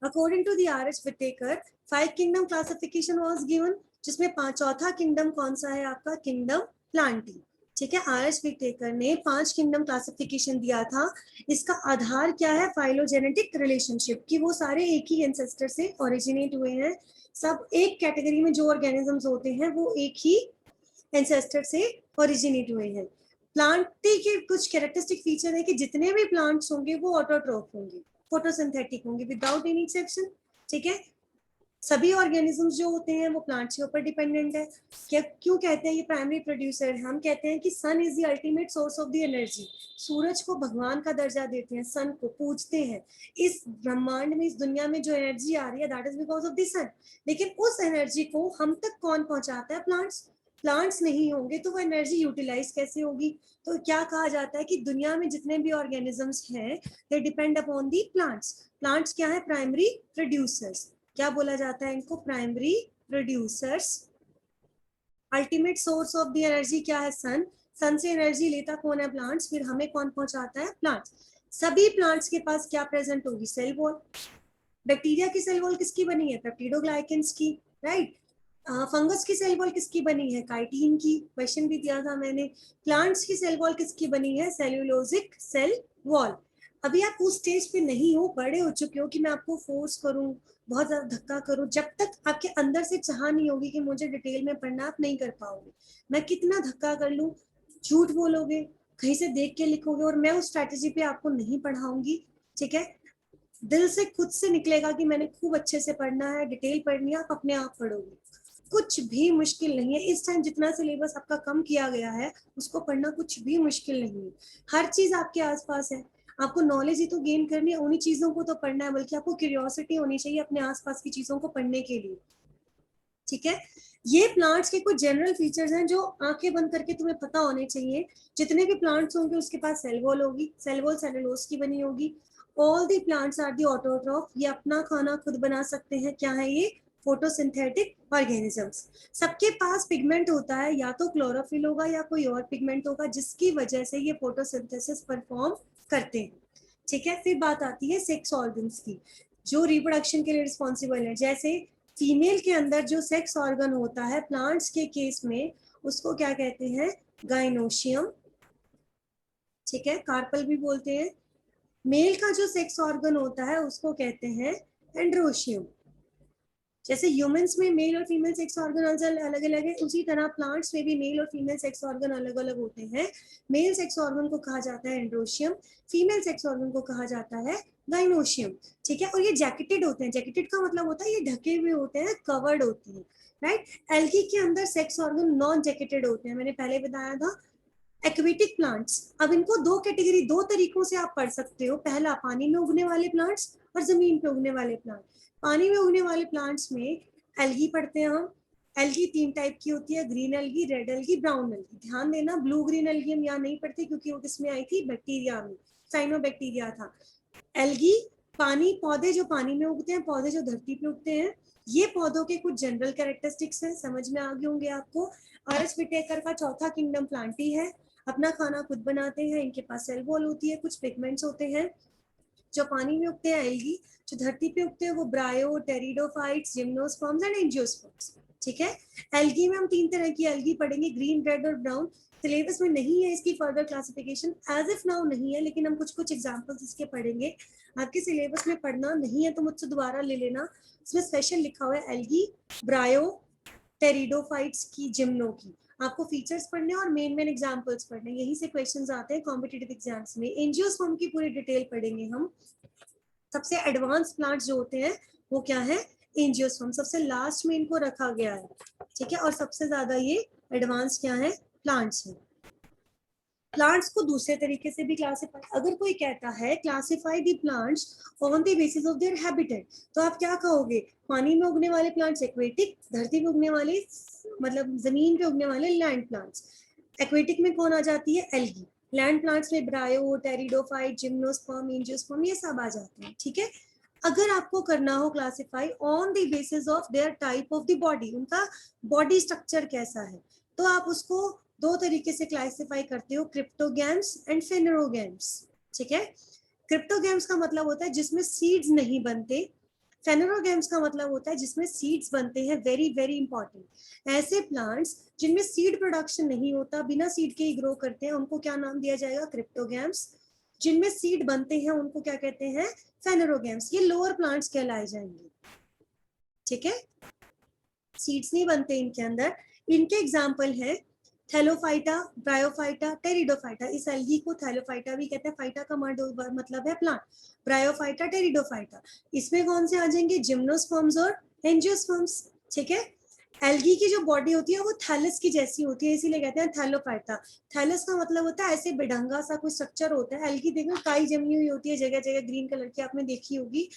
According to the R.H. Whittaker, 5 kingdom classification was given, जिसमें चौथा किंगडम कौन सा है आपका? Kingdom Plantae. ठीक है, आर.एच. विटेकर ने 5 किंगडम क्लासिफिकेशन दिया था। इसका आधार क्या है? फाइलोजेनेटिक रिलेशनशिप, कि वो सारे एक ही एंसेस्टर से ओरिजिनेट हुए हैं। सब एक कैटेगरी में जो ऑर्गेनिजम्स होते हैं वो एक ही एंसेस्टर से ओरिजिनेट हुए हैं। प्लांटी के कुछ कैरेक्टरिस्टिक फीचर है कि जितने भी प्लांट्स होंगे वो ऑटोट्रोफ होंगे, फोटोसिंथेटिक होंगे विदाउट एनी एक्सेप्शन। ठीक है, सभी ऑर्गेनिजम्स जो होते हैं वो प्लांट्स के ऊपर डिपेंडेंट है। क्या क्यों कहते हैं ये प्राइमरी प्रोड्यूसर है? हम कहते हैं कि sun is the ultimate source of the energy. सूरज को भगवान का दर्जा देते हैं, सन को पूजते हैं। इस ब्रह्मांड में, इस दुनिया में जो एनर्जी आ रही है, that is because of the sun. लेकिन उस एनर्जी को हम तक कौन पहुंचाता है? प्लांट्स। प्लांट्स नहीं होंगे तो वो एनर्जी यूटिलाइज कैसे होगी? तो क्या कहा जाता है कि दुनिया में जितने भी ऑर्गेनिजम्स हैं they depend upon the plants. Plants क्या है? Primary producers. क्या बोला जाता है इनको? Primary producers. Ultimate source of the energy क्या है? सन। सन से एनर्जी लेता कौन है? प्लांट्स। फिर हमें कौन पहुंचाता है? प्लांट्स। सभी प्लांट्स के पास क्या प्रेजेंट होगी? Cell wall. बैक्टीरिया की सेल वॉल किसकी बनी है? पेप्टिडोग्लाइकेंस की, राइट। फंगस की सेल वॉल किसकी बनी है? काइटिन की, क्वेश्चन भी दिया था मैंने। प्लांट्स की सेल वॉल किसकी बनी है? Cellulosic cell wall. अभी आप उस स्टेज पे नहीं हो, बड़े हो चुके हो कि मैं आपको फोर्स करूं, बहुत ज्यादा धक्का करूं। जब तक आपके अंदर से चाह नहीं होगी कि मुझे डिटेल में पढ़ना, आप नहीं कर पाओगे। मैं कितना धक्का कर लूं, झूठ बोलोगे, कहीं से देख के लिखोगे, और मैं उस स्ट्रैटेजी पे आपको नहीं पढ़ाऊंगी। ठीक है, दिल से खुद से निकलेगा कि मैंने खूब अच्छे से पढ़ना है, डिटेल पढ़नी है, आप अपने आप पढ़ोगे। कुछ भी मुश्किल नहीं है। इस टाइम जितना सिलेबस आपका कम किया गया है उसको पढ़ना कुछ भी मुश्किल नहीं है। हर चीज आपके आसपास है। आपको नॉलेज ही तो गेन करनी है, उन्हीं चीजों को तो पढ़ना है, बल्कि आपको क्यूरियोसिटी होनी चाहिए अपने आसपास की चीजों को पढ़ने के लिए। ठीक है, ये प्लांट्स के कुछ जनरल फीचर्स हैं जो आंखें बंद करके तुम्हें पता होने चाहिए। जितने भी प्लांट्स होंगे उसके पास सेल वॉल होगी। सेल वॉल सेलुलोज की बनी होगी। All the plants are the autotroph, ये अपना खाना खुद बना सकते हैं। क्या है ये? Photosynthetic organisms. सबके पास पिगमेंट होता है, या तो क्लोरोफिल होगा या कोई और पिगमेंट होगा, जिसकी वजह से ये फोटोसिंथेसिस परफॉर्म करते हैं। ठीक है, फिर बात आती है सेक्स ऑर्गन्स की, जो रिप्रोडक्शन के लिए रिस्पॉन्सिबल है। जैसे फीमेल के अंदर जो सेक्स ऑर्गन होता है प्लांट्स के केस में, उसको क्या कहते हैं? गाइनोशियम। ठीक है, कार्पल भी बोलते हैं। मेल का जो सेक्स ऑर्गन होता है उसको कहते हैं एंड्रोशियम। जैसे ह्यूमंस में मेल और फीमेल सेक्स ऑर्गन अलग अलग है, उसी तरह प्लांट्स में भी मेल और फीमेल सेक्स ऑर्गन अलग अलग होते हैं। मेल सेक्स ऑर्गन को कहा जाता है एंड्रोशियम, फीमेल सेक्स ऑर्गन को कहा जाता है गाइनोशियम। ठीक है, और ये जैकेटेड होते हैं। जैकेटेड का मतलब होता है ये ढके हुए होते हैं, कवर्ड होते हैं, राइट। एल्गी के अंदर सेक्स ऑर्गन नॉन जैकेटेड होते हैं, मैंने पहले बताया था। एक्वेटिक प्लांट्स, अब इनको दो कैटेगरी, दो तरीकों से आप पढ़ सकते हो। पहला, पानी में उगने वाले प्लांट्स, और जमीन पे उगने वाले प्लांट। पानी में उगने वाले प्लांट्स में एल्गी पढ़ते हैं हम। एल्गी तीन टाइप की होती है, green algae, red algae, brown algae. ध्यान देना, ब्लू ग्रीन एल्गी हम यहाँ नहीं पढ़ते क्योंकि वो किसमें आई थी? बैक्टीरिया में, साइनोबैक्टीरिया था। एल्गी पानी, पौधे जो पानी में उगते हैं, पौधे जो धरती पे उगते हैं। ये पौधों के कुछ जनरल कैरेक्टरिस्टिक्स हैं, समझ में आ गए होंगे आपको। आरएस विटेकर का चौथा किंगडम प्लांटी है, अपना खाना खुद बनाते हैं, इनके पास सेल वॉल होती है, कुछ पिगमेंट्स होते हैं। जो पानी में उगते हैं एल्गी, जो धरती पे उगते हैं वो ब्रायो, टेरिडोफाइट्स, जिम्नोस्पर्म्स एंड एंजियोस्पर्म्स। ठीक है, एल्गी में हम तीन तरह की एल्गी पढ़ेंगे, ग्रीन, रेड और ब्राउन। सिलेबस में नहीं है इसकी further classification, as if now नहीं है, लेकिन हम कुछ कुछ एग्जांपल्स इसके पढ़ेंगे। आपके सिलेबस में पढ़ना नहीं है तो मुझसे दोबारा ले लेना, उसमें स्पेशल लिखा हुआ है एल्गी, ब्रायो, टेरिडोफाइट्स की, जिम्नो की। आपको फीचर्स पढ़ने और मेन मेन एग्जांपल्स पढ़ने, यहीं से क्वेश्चंस आते हैं कॉम्पिटिटिव एग्जाम्स में। एंजियोस्पर्म की पूरी डिटेल पढ़ेंगे हम। सबसे एडवांस प्लांट्स जो होते हैं वो क्या है? एंजियोस्पर्म। सबसे लास्ट में इनको रखा गया है। ठीक है, और सबसे ज्यादा ये एडवांस क्या है? प्लांट्स है। प्लांट्स को दूसरे तरीके से भी क्लासिफाई, अगर कोई कहता है classify the plants on the basis of their habitat, तो आप क्या कहोगे? पानी में उगने वाले प्लांट्स एक्वेटिक, धरती पे उगने वाले मतलब जमीन पे उगने वाले लैंड प्लांट्स। एक्वेटिक में कौन आ जाती है? एल्गी। लैंड प्लांट्स में ब्रायो, टेरिडोफाइट, जिम्नोस्पर्म, एंजियोस्पर्म, ये सब आ जाते हैं। ठीक है, अगर आपको करना हो classify on the basis of their type of the body, उनका बॉडी स्ट्रक्चर कैसा है, तो आप उसको दो तरीके से क्लासिफाई करते हो, क्रिप्टोगैम्स एंड फेनेरोगैम्स। ठीक है, क्रिप्टोगैम्स का मतलब होता है जिसमें सीड्स नहीं बनते। फेनेरोगैम्स का मतलब होता है जिसमें सीड्स बनते हैं। वेरी वेरी इंपॉर्टेंट, ऐसे प्लांट्स जिनमें सीड प्रोडक्शन नहीं होता, बिना सीड के ही ग्रो करते हैं, उनको क्या नाम दिया जाएगा? क्रिप्टोगैम्स। जिनमें सीड बनते हैं उनको क्या कहते हैं? फेनेरोगैम्स। ये लोअर प्लांट्स कहलाए जाएंगे। ठीक है, सीड्स नहीं बनते इनके अंदर। इनके एग्जाम्पल है थैलोफाइटा, ब्रायोफाइटा, टेरिडोफाइटा। इस एल्गी को थैलोफाइटा भी कहते हैं, फाइटा का मतलब है प्लांट, ब्रायोफाइटा, टेरिडोफाइटा। इसमें कौन से आ जाएंगे? जिम्नोस्पर्म्स और एंजियोस्पर्म्स। ठीक है, एल्गी की जो बॉडी होती है वो थैलस की जैसी होती है, इसीलिए कहते हैं थैलोफाइटा। थैलस का मतलब होता है ऐसे बेढंगा सा कुछ स्ट्रक्चर होता है। एल्गी देखो काई जमी हुई होती है जगह जगह, ग्रीन कलर की आपने देखी होगी।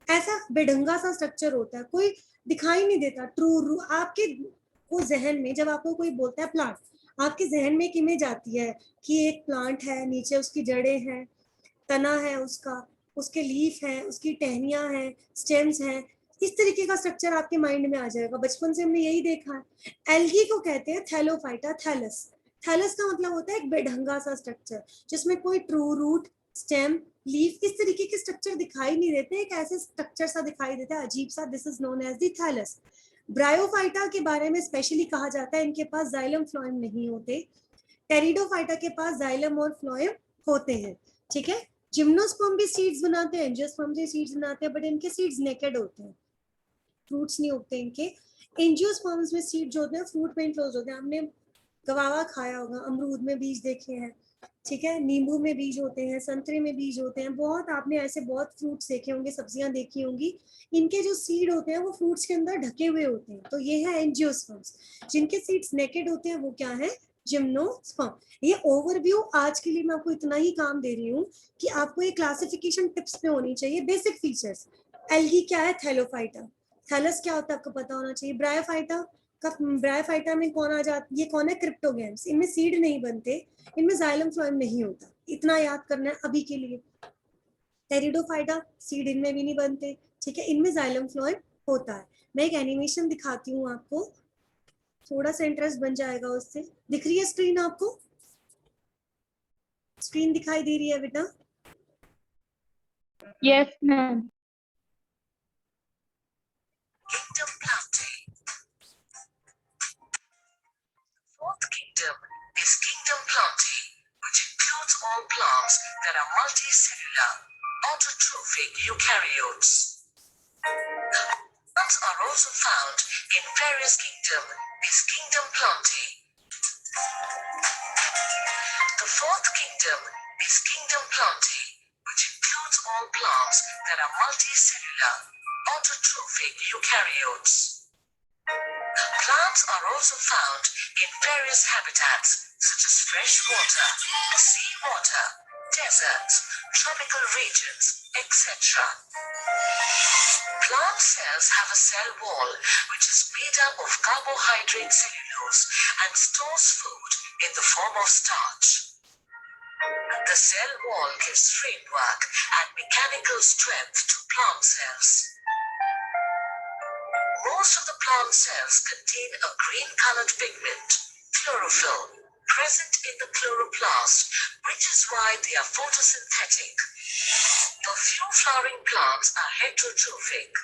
ऐसा बेढंगा सा स्ट्रक्चर होता है, कोई दिखाई नहीं देता। ट्रू आपके आपको जहन में जब आपको कोई बोलता है प्लांट, आपके जहन में एक इमेज आती है कि एक प्लांट है, नीचे उसकी जड़ें हैं, तना है उसका, उसके लीफ हैं, उसकी टहनियां हैं, स्टेम्स हैं, इस तरीके का स्ट्रक्चर आपके माइंड में आ जाएगा। बचपन से हमने यही देखा है। एल्गी को कहते हैं थैलोफाइटा, थैलस। थैलस का मतलब होता है एक बेढंगा सा स्ट्रक्चर जिसमें कोई ट्रू रूट, स्टेम, लीफ इस तरीके के स्ट्रक्चर दिखाई नहीं देते, एक ऐसे स्ट्रक्चर सा दिखाई देता है अजीब सा। This is known as the thallus. Bryophyta के बारे में स्पेशली कहा जाता है इनके पास जाइलम फ्लोएम नहीं होते। टेरिडोफाइटा के पास जाइलम और फ्लोएम होते हैं, ठीक है। जिम्नोस्पर्म भी सीड्स बनाते हैं, एंजियोस्पर्म से सीड्स बनाते हैं, बट इनके सीड्स नेकेड होते हैं, फ्रूट्स नहीं उगते इनके। एंजियोस्पर्म्स में सीड जो होते हैं फ्रूट में इनक्लोज होते हैं। हमने गवावा खाया होगा, अमरूद में बीज देखे हैं, ठीक है, नींबू में बीज होते हैं, संतरे में बीज होते हैं, बहुत आपने ऐसे बहुत फ्रूट्स देखे होंगे, सब्जियां देखी होंगी, इनके जो सीड होते हैं वो फ्रूट्स के अंदर ढके हुए होते हैं। तो ये है एंजियोस्पर्म्स। जिनके सीड्स नेकेड होते हैं वो क्या है, जिम्नोस्पर्म। ये ओवरव्यू आज के लिए मैं आपको इतना ही काम दे रही हूँ कि आपको ये क्लासिफिकेशन टिप्स पे होनी चाहिए, बेसिक फीचर्स। एल्गी क्या है, थैलोफाइटा। थैलस क्या होता है आपको पता होना चाहिए। ब्रायोफाइटा का, ब्रायोफाइटा में कौन आ जाता, ये कौन है, क्रिप्टोगैम्स। इनमें सीड नहीं बनते, इनमें जाइलम फ्लोएम नहीं होता, इतना याद करना है अभी के लिए। टेरिडोफाइटा, सीड इनमें भी नहीं बनते, ठीक है, इनमें जाइलम फ्लोएम होता है। मैं एक एनिमेशन दिखाती हूँ आपको, थोड़ा सा इंटरेस्ट बन जाएगा उससे। दिख रही है स्क्रीन आपको, स्क्रीन दिखाई दे रही है बेटा? Yes, ma'am. Kingdom planting. Fourth kingdom is kingdom planting, which includes all plants that are multicellular, autotrophic eukaryotes. Plants are also found in various kingdoms is kingdom planting. The fourth kingdom is kingdom planting, which includes all plants that are multicellular, autotrophic eukaryotes. Plants are also found in various habitats such as fresh water, sea water, deserts, tropical regions, etc. Plant cells have a cell wall which is made up of carbohydrate cellulose and stores food in the form of starch. The cell wall gives framework and mechanical strength to plant cells. Most of the plant cells contain a green-colored pigment, chlorophyll, present in the chloroplast, which is why they are photosynthetic. The few flowering plants are heterotrophic.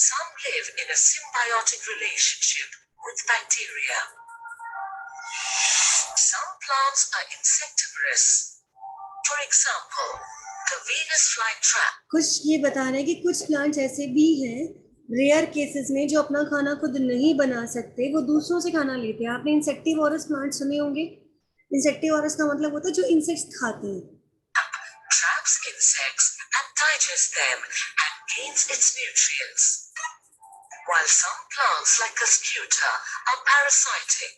Some live in a symbiotic relationship with bacteria. Some plants are insectivorous. For example, the Venus flytrap. कुछ ये बता रहे हैं कि कुछ plants ऐसे भी हैं रेयर केसेस में जो अपना खाना खुद नहीं बना सकते, वो दूसरों से खाना लेते हैं। आपने इंसेक्टिवोरस प्लांट सुने होंगे। इंसेक्टिवोरस का मतलब होता है जो इंसेक्ट्स खाते हैं। Traps insects and digests them and gains its nutrients. While some plants like Cuscuta are parasitic,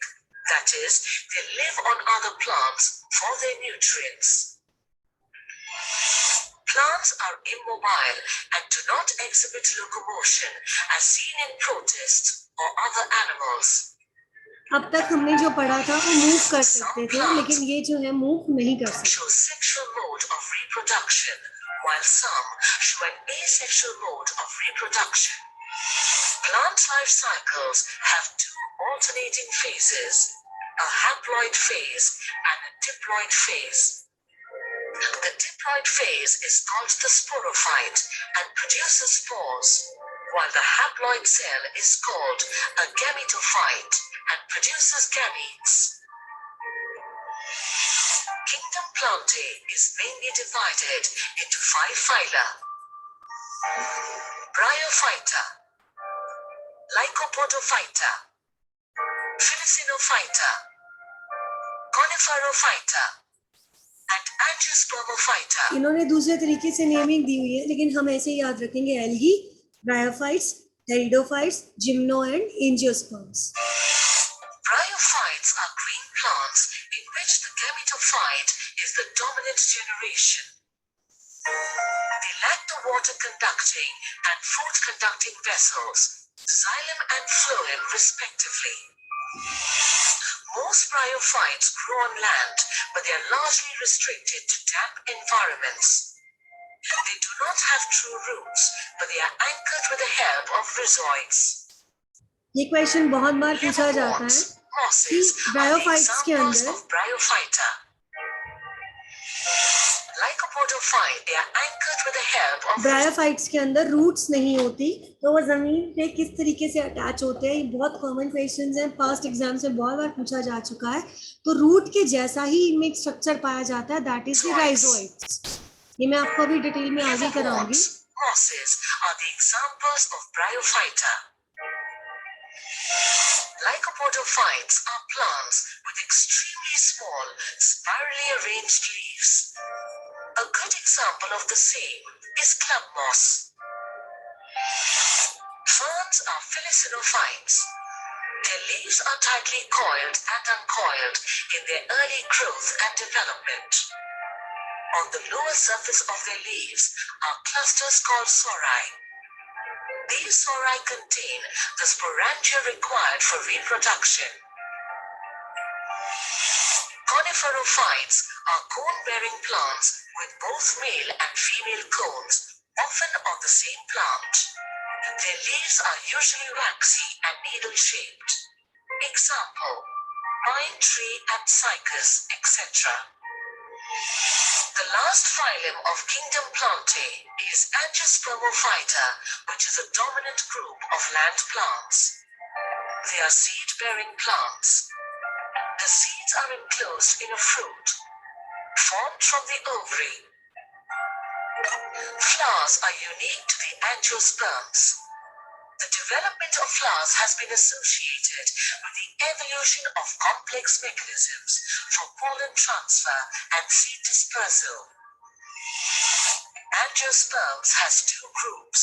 that is, they live on other plants for their nutrients. Plants are immobile and do not exhibit locomotion as seen in protists or other animals. अब तक हमने जो पढ़ा था वो move कर सकते थे, लेकिन ये जो है मूव नहीं कर सकते। Show sexual mode of reproduction, while some show an asexual mode of reproduction. Plant life cycles have two alternating phases, a haploid phase and a diploid phase. The diploid phase is called the sporophyte and produces spores, while the haploid cell is called a gametophyte and produces gametes. Kingdom planting is mainly divided into 5 phyla: Bryophyta, Lycopodophyta, Philicinophyta, Coniferophyta and Angiospermophyta. इन्होंने दूसरे तरीके से naming दी हुई है, लेकिन हम ऐसे ही याद रखेंगे, algae, bryophytes, pteridophytes, gymno and angiosperms. Bryophytes are green plants in which the gametophyte is the dominant generation. They lack the water conducting and food conducting vessels, xylem and phloem respectively. Most bryophytes grow on land, but they are largely restricted to damp environments. They do not have true roots, but they are anchored with the help of rhizoids. ये question बहुत बार पूछा जाता है कि bryophytes के अंदर Bryophyta. Lycopodophyte, they are anchored with the help of bryophytes के अंदर रूट्स नहीं होती, तो वो जमीन पे किस तरीके से अटैच होते हैं, ये बहुत कॉमन क्वेश्चंस हैं, पास्ट एग्जाम से बहुत बार पूछा जा चुका है। तो रूट के जैसा ही इनमें स्ट्रक्चर पाया जाता है, दैट इज द राइजोइड्स। ये मैं आपको अभी डिटेल में आगे कराऊंगी। Mosses are the examples of Bryophyta. Lycopodophytes are plants with extremely small, spirally arranged leaves. A good example of the same is club moss. Ferns are phyllosynophytes. Their leaves are tightly coiled and uncoiled in their early growth and development. On the lower surface of their leaves are clusters called sori. These sori contain the sporangia required for reproduction. Coniferophytes are cone-bearing plants with both male and female cones, often on the same plant. Their leaves are usually waxy and needle-shaped. Example: pine tree and cycas, etc. The last phylum of kingdom Plantae is Angiospermophyta, which is a dominant group of land plants. They are seed-bearing plants. The seeds are enclosed in a fruit, formed from the ovary. Flowers are unique to the angiosperms. The development of flowers has been associated with the evolution of complex mechanisms for pollen transfer and seed dispersal. Angiosperms has two groups,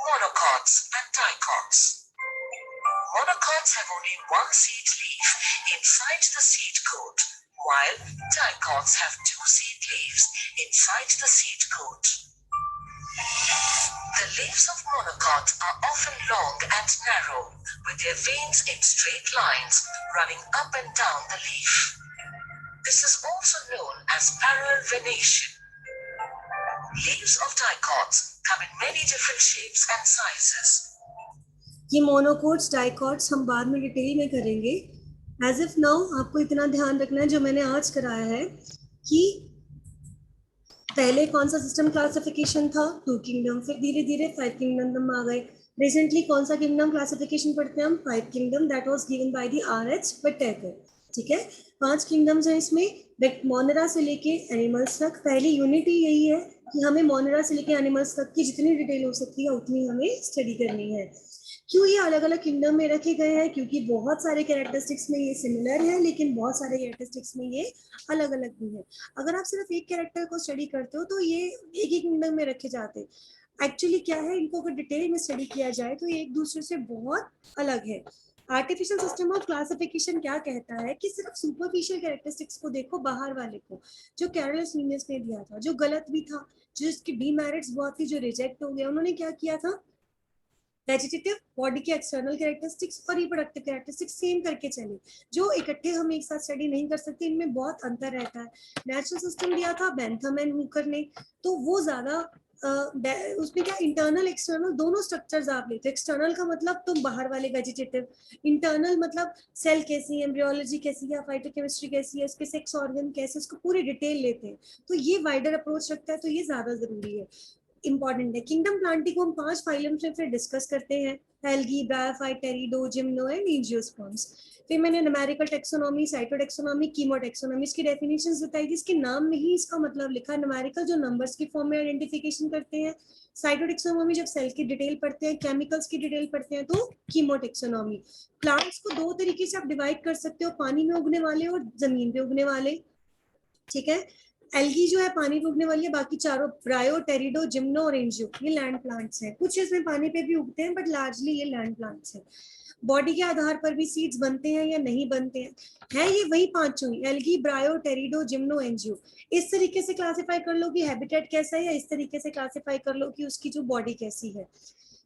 monocots and dicots. Monocots have only one seed leaf inside the seed coat, while dicots have two seed leaves inside the seed coat. The leaves of monocot are often long and narrow, with their veins in straight lines running up and down the leaf. This is also known as parallel venation. Leaves of dicots come in many different shapes and sizes. ये monocots dicots हम बाद में detail में करेंगे। As if now आपको इतना ध्यान रखना है जो मैंने आज कराया है कि पहले कौन सा सिस्टम क्लासिफिकेशन था, 2 किंगडम, फिर धीरे धीरे 5 किंगडम आ गए। रिसेंटली कौन सा किंगडम क्लासिफिकेशन पढ़ते हैं हम, 5 kingdom, that was given by the RH Whittaker. ठीक है, 5 किंगडम्स हैं इसमें, बट मोनेरा से लेके एनिमल्स तक। पहली यूनिटी यही है कि हमें मोनेरा से लेके एनिमल्स तक की जितनी डिटेल हो सकती है उतनी हमें स्टडी करनी है। क्यों ये अलग अलग किंगडम में रखे गए हैं, क्योंकि बहुत सारे कैरेक्टरिस्टिक्स में ये सिमिलर है, लेकिन बहुत सारे कैरेक्टरिस्टिक्स में ये अलग अलग भी है। अगर आप सिर्फ एक कैरेक्टर को स्टडी करते हो तो ये एक ही किंगडम में रखे जाते हैं। एक्चुअली क्या है, इनको अगर डिटेल में स्टडी किया जाए तो ये एक दूसरे से बहुत अलग है। आर्टिफिशियल सिस्टम ऑफ क्लासिफिकेशन क्या कहता है कि सिर्फ सुपरफिशियल कैरेक्टरिस्टिक्स को देखो, बाहर वाले को, जो कैरोलस लीनियस ने दिया था, जो गलत भी था, जिसकी डीमेरिट्स बहुत थी, जो रिजेक्ट हो गया। उन्होंने क्या किया था, वेजिटेटिव बॉडी के एक्सटर्नल कैरेक्टरिस्टिक्स और रिप्रोडक्टिव कैरेक्टरिस्टिक्स सेम करके चले, जो इकट्ठे हम एक साथ स्टडी नहीं कर सकते, इनमें बहुत अंतर रहता है। नेचुरल सिस्टम दिया था बेंथम एंड हुकर ने, तो वो ज्यादा उसमें क्या इंटरनल एक्सटर्नल दोनों स्ट्रक्चर्स आप लेते हो। एक्सटर्नल का मतलब तुम बाहर वाले वेजिटेटिव, इंटरनल मतलब सेल कैसी है, एम्ब्रियोलॉजी कैसी है, फाइटोकेमिस्ट्री कैसी है, उसके सेक्स ऑर्गन कैसे, उसको पूरी डिटेल लेते हैं। तो ये वाइडर अप्रोच रखता है, तो ये ज्यादा जरूरी है, इंपॉर्टेंट है। किंगडम प्लांटी को हम 5 फाइलम्स में फिर डिस्कस करते हैं, algae, bryophyte, टेरिडो, gymno and angiosperms. फिर मैंने न्यूमेरिकल टेक्सोनॉमी, साइटोटेक्सोनॉमी, कीमोटेक्सोनॉमी, इसकी डेफिनेशंस बताई थी। इसके नाम में ही इसका मतलब लिखा है। न्यूमेरिकल जो नंबर्स की फॉर्म में आइडेंटिफिकेशन करते हैं, साइटोटेक्सोनॉमी जब सेल की डिटेल पढ़ते हैं, केमिकल्स की डिटेल पढ़ते हैं, तो कीमोटेक्सोनॉमी। प्लांट्स को 2 तरीके से आप डिवाइड कर सकते हो, पानी में उगने वाले और जमीन पे उगने वाले। ठीक है, एल्गी जो है पानी पे उगने वाली है, बाकी चारों ब्रायो, टेरिडो, जिम्नो और एंजियो ये लैंड प्लांट्स हैं। कुछ इसमें पानी पे भी उगते हैं, बट लार्जली ये लैंड प्लांट्स हैं। बॉडी के आधार पर भी सीड्स बनते हैं या नहीं बनते हैं, है ये वही 5 हुई, एल्गी, ब्रायो, टेरिडो, जिम्नो, एंजियो। इस तरीके से क्लासिफाई कर लो कि हैबिटेट कैसा है, या इस तरीके से क्लासिफाई कर लो कि उसकी जो बॉडी कैसी है।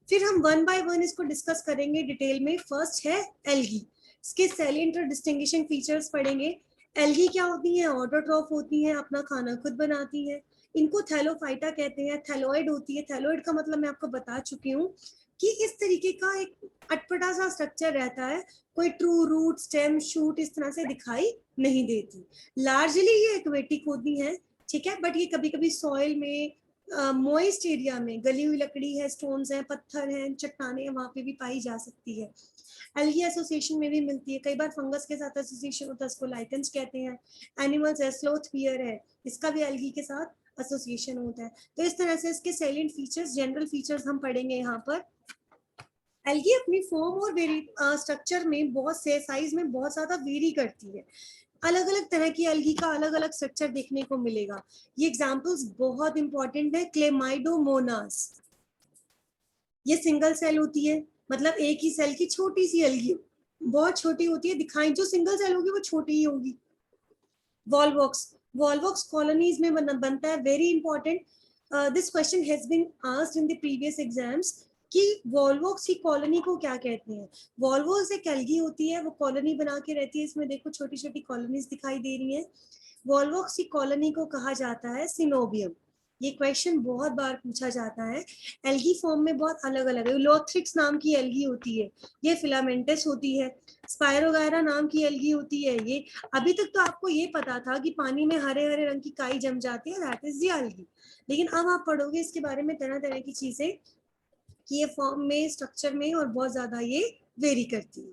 फिर हम वन बाय वन इसको डिस्कस करेंगे डिटेल में। फर्स्ट है एल्गी, इसके सैलिएंट और डिस्टिंग्विशिंग फीचर्स पढ़ेंगे। एल्गी क्या होती है? ऑटोट्रॉफ होती है, अपना खाना खुद बनाती है। इनको थैलोफाइटा कहते हैं। थैलोइड होती है, थैलोइड का मतलब मैं आपको बता चुकी हूँ कि इस तरीके का एक अटपटा सा स्ट्रक्चर रहता है, कोई ट्रू रूट, स्टेम, शूट इस तरह से दिखाई नहीं देती। लार्जली ये एक्वेटिक होती हैं, ठीक है, बट ये कभी कभी सॉइल में, मॉइस्ट एरिया में, गली हुई लकड़ी है, स्टोन्स हैं, पत्थर हैं, चट्टाने हैं, वहां पे भी पाई जा सकती है। एल्गी एसोसिएशन में भी मिलती है, कई बार फंगस के साथ एसोसिएशन होता है, इसको लाइकेंस कहते हैं। एनिमल्स है, स्लोथ बियर है, इसका भी एल्गी के साथ एसोसिएशन होता है। तो इस तरह से इसके सैलिएंट फीचर्स, जनरल फीचर्स हम पढ़ेंगे यहाँ पर। एल्गी अपनी फॉर्म और स्ट्रक्चर में बहुत से साइज में बहुत ज्यादा वेरी करती है। अलग अलग तरह की एल्गी का अलग अलग स्ट्रक्चर देखने को मिलेगा। ये एग्जांपल्स बहुत इंपॉर्टेंट है। क्लेमाइडोमोनास, ये सिंगल सेल होती है, मतलब एक ही सेल की छोटी सी एल्गी, बहुत छोटी होती है, दिखाई जो सिंगल सेल होगी वो छोटी ही होगी। वॉलवॉक्स, वॉलवॉक्स कॉलोनीज में बनता है, very important. This question has been asked in the previous exams कि वॉलवॉक्स की कॉलोनी को क्या कहते हैं। वॉलवॉक्स एक एल्गी होती है, वो कॉलोनी बना के रहती है, इसमें देखो छोटी छोटी कॉलोनीज दिखाई दे रही हैं। वॉलवॉक्स की कॉलोनी को कहा जाता है सिनोबियम। ये क्वेश्चन बहुत बार पूछा जाता है। एल्गी फॉर्म में बहुत अलग अलग है। लोथ्रिक्स नाम की एल्गी होती है, ये फिलामेंटस होती है। स्पायरोगायरा नाम की एल्गी होती है ये। अभी तक तो आपको ये पता था कि पानी में हरे हरे रंग की काई जम जाती है, दैट इज दी एल्गी। लेकिन अब आप पढ़ोगे इसके बारे में तरह तरह की चीजें कि ये फॉर्म में, स्ट्रक्चर में और बहुत ज्यादा ये वेरी करती है।